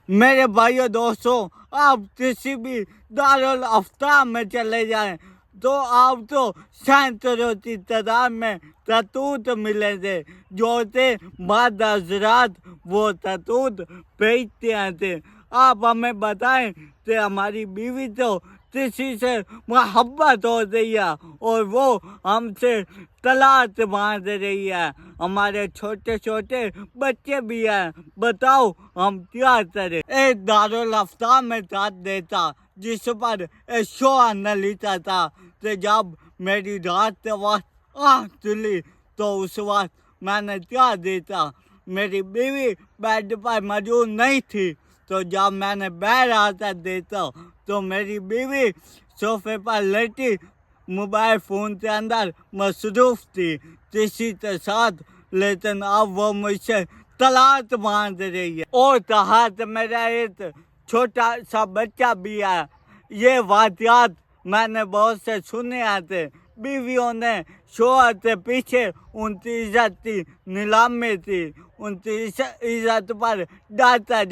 मेरे भाइयों दोस्तों, आप किसी भी दारुल अफ्ताह में चले जाएं तो आप तो सैकड़ों की तादाद में ततूत मिलेंगे जो थे बाद हजरात वो ततूत बेचते थे। आप हमें बताएं कि हमारी बीवी तो किसी से मोहब्बत हो रही है और वो हमसे तलाक बांध रही है, हमारे छोटे छोटे बच्चे भी हैं, बताओ हम क्या करें। एक दारुल अफ्ताह में साथ देता जिस पर एक शो न लिखा था कि जब मेरी रात वक्त आँख खुली तो उस वक्त मैंने क्या देता। मेरी बीवी बेड पर मौजूद नहीं थी तो जब मैंने बैठ रहा था देता तो मेरी बीवी सोफे पर लेटी मोबाइल फ़ोन के अंदर मसरूफ थी किसी के साथ, लेकिन अब वो मुझसे तलाक मांग रही है। और कहा तो मेरा एक छोटा सा बच्चा भी है। ये वाक़यात मैंने बहुत से सुने आते, बीवियों ने शोहर के पीछे उनकी इज्जत की नीलामी थी, उनकी इज्जत पर डाटा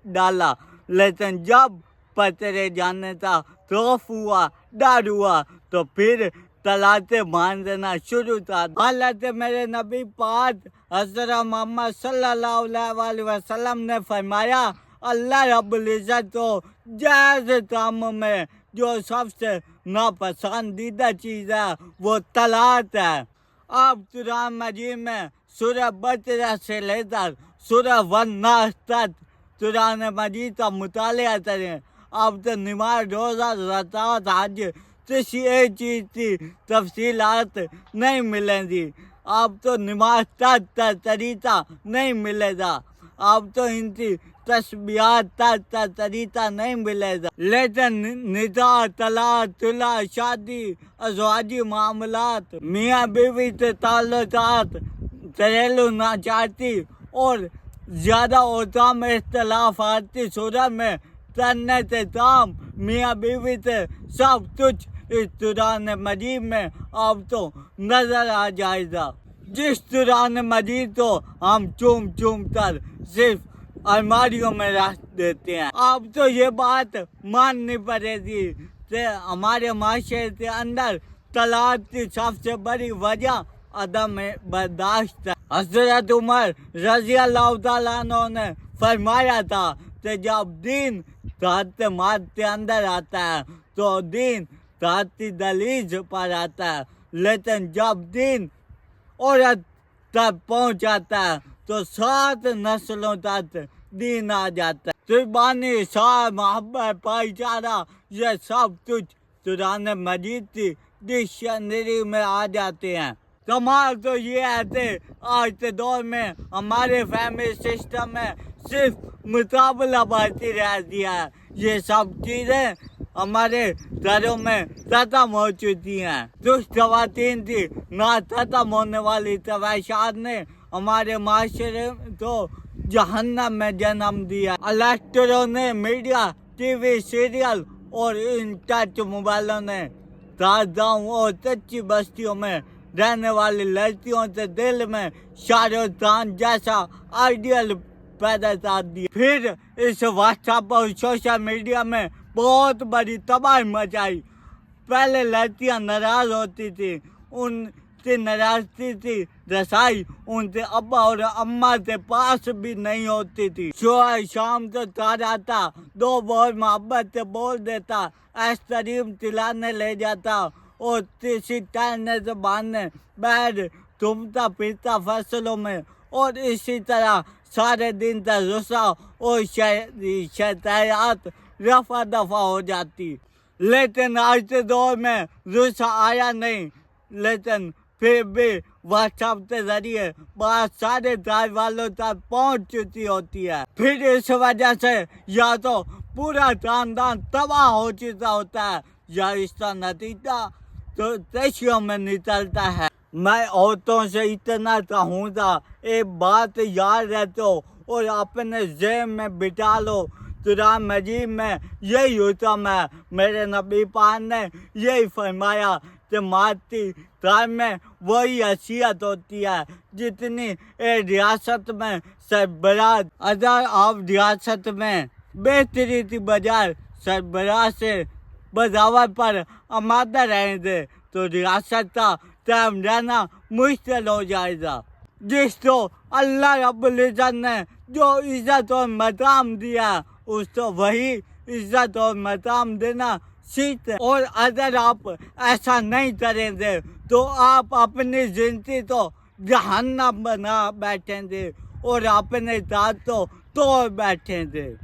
डाला, लेकिन जब पतरे जाने का खौफ हुआ, डर हुआ तो फिर तलाते बांधना शुरू था। हालांकि मेरे नबी पाक हज़रत मोहम्मद सल्लल्लाहु अलैहि वसल्लम ने फरमाया, अल्लाह रब्बुल इज़्ज़त को जायज़ कामों में जो सबसे नापसंदीदा चीज़ है वो तलाक है। आप कुरान मजीद में सूरह बकरा से लेकर सूरह वन-नास तक कुरान मजीद का मुतालिया करें, आप तो नमाज रोज़ा ज़कात हज किसी एक चीज़ की तफसीलात नहीं मिलेंगी, आप तो नमाज तक का तरीका नहीं मिलेगा, आप तो इनकी तस्बीहात तक का तरीका नहीं मिलेगा। लेकिन निकाह, तलाक, तुला, शादी, अज़वाजी मामलात, मियाँ बीवी से ताल्लुकात, घरेलू नाचाती और ज़्यादा औक़ात में इख्तिलाफ़ात की सूरत में करने से काम मियाँ बीवी से सब कुछ इस कुरान मजीद में अब तो नजर आ जाएगा, जिस कुरान मजीद को हम चूम चूम कर सिर्फ अलमारियों में रख देते हैं। अब तो ये बात माननी पड़ेगी कि हमारे माशरे के अंदर तलाक की सबसे बड़ी वजह अदम बर्दाश्त है। हज़रत उमर रज़ी अल्लाह तआला अन्हु ने फरमाया था कि जब दीन रात माद के अंदर आता है तो दीन रात की दलीज पर आता है, लेकिन जब दीन औरत तक पहुँच जाता है तो 7 नस्लों तक दीन आ जाता है। कुर्बानी, सार, मोहब्बत, भाईचारा ये सब कुछ कुरान मजीद की डिक्शनरी में आ जाते हैं। कमाल तो ये है कि आज के दौर में हमारे फैमिली सिस्टम में सिर्फ मुकाबला बढ़ती रहती है, ये सब चीज़ें हमारे घरों में खत्म हो चुकी हैं। दुष्ट ख़वातीन की ना खत्म होने वाली तवाशात ने हमारे माशरे को जहन्नम में जन्म दिया। इलेक्ट्रॉनिक मीडिया, टीवी, सीरियल और इन टच मोबाइलों ने गाँव और कच्ची बस्तियों में रहने वाली लड़कियों के दिल में शाहरुख खान जैसा आइडियल पैदा कर दिया। फिर इस व्हाट्सएप और सोशल मीडिया में बहुत बड़ी तबाही मचाई। पहले लड़कियां नाराज होती थी, उनकी नाराजगी थी रसाई उनके अब्बा और अम्मा के पास भी नहीं होती थी। सुबह शाम को कहा जाता, दो बहुत मोहब्बत से बोल देता, आइसक्रीम खिलाने ले जाता और किसी टहलने से बांधने बैठ घूमता फिरता फसलों में, और इसी तरह सारे दिन तक गुस्सा और शैतानियत रफा दफा हो जाती। लेकिन आज के दौर में गुस्सा आया नहीं, लेकिन फिर भी व्हाट्सएप के जरिए बात सारे घर वालों तक पहुंच चुकी होती है। फिर इस वजह से या तो पूरा खानदान तबाह हो चुका होता है या इसका नतीजा तो तस्वीरों में निकलता है। मैं औरतों से इतना कहूँगा, एक बात याद रखो और अपने ज़हन में बिठा लो, कुरान मजीद में यही हुक्म है। मेरे नबी पाक ने यही फरमाया कि माती घर में वही हैसियत होती है जितनी एक रियासत में सरबराह। अगर आप रियासत में بہتری کی بجائے سربراہ سے بغاوت پر آمادہ رہیں گے تو ریاست کا قائم رہنا مشکل ہو جائے گا، جس کو اللہ رب العزت نے جو عزت اور مقام دیا اس کو وہی عزت اور مقام دینا سیکھتے، اور اگر آپ ایسا نہیں کریں گے تو آپ اپنی زندگی کو جہنم بنا بیٹھیں گے اور اپنے ذات کو توڑ بیٹھیں گے۔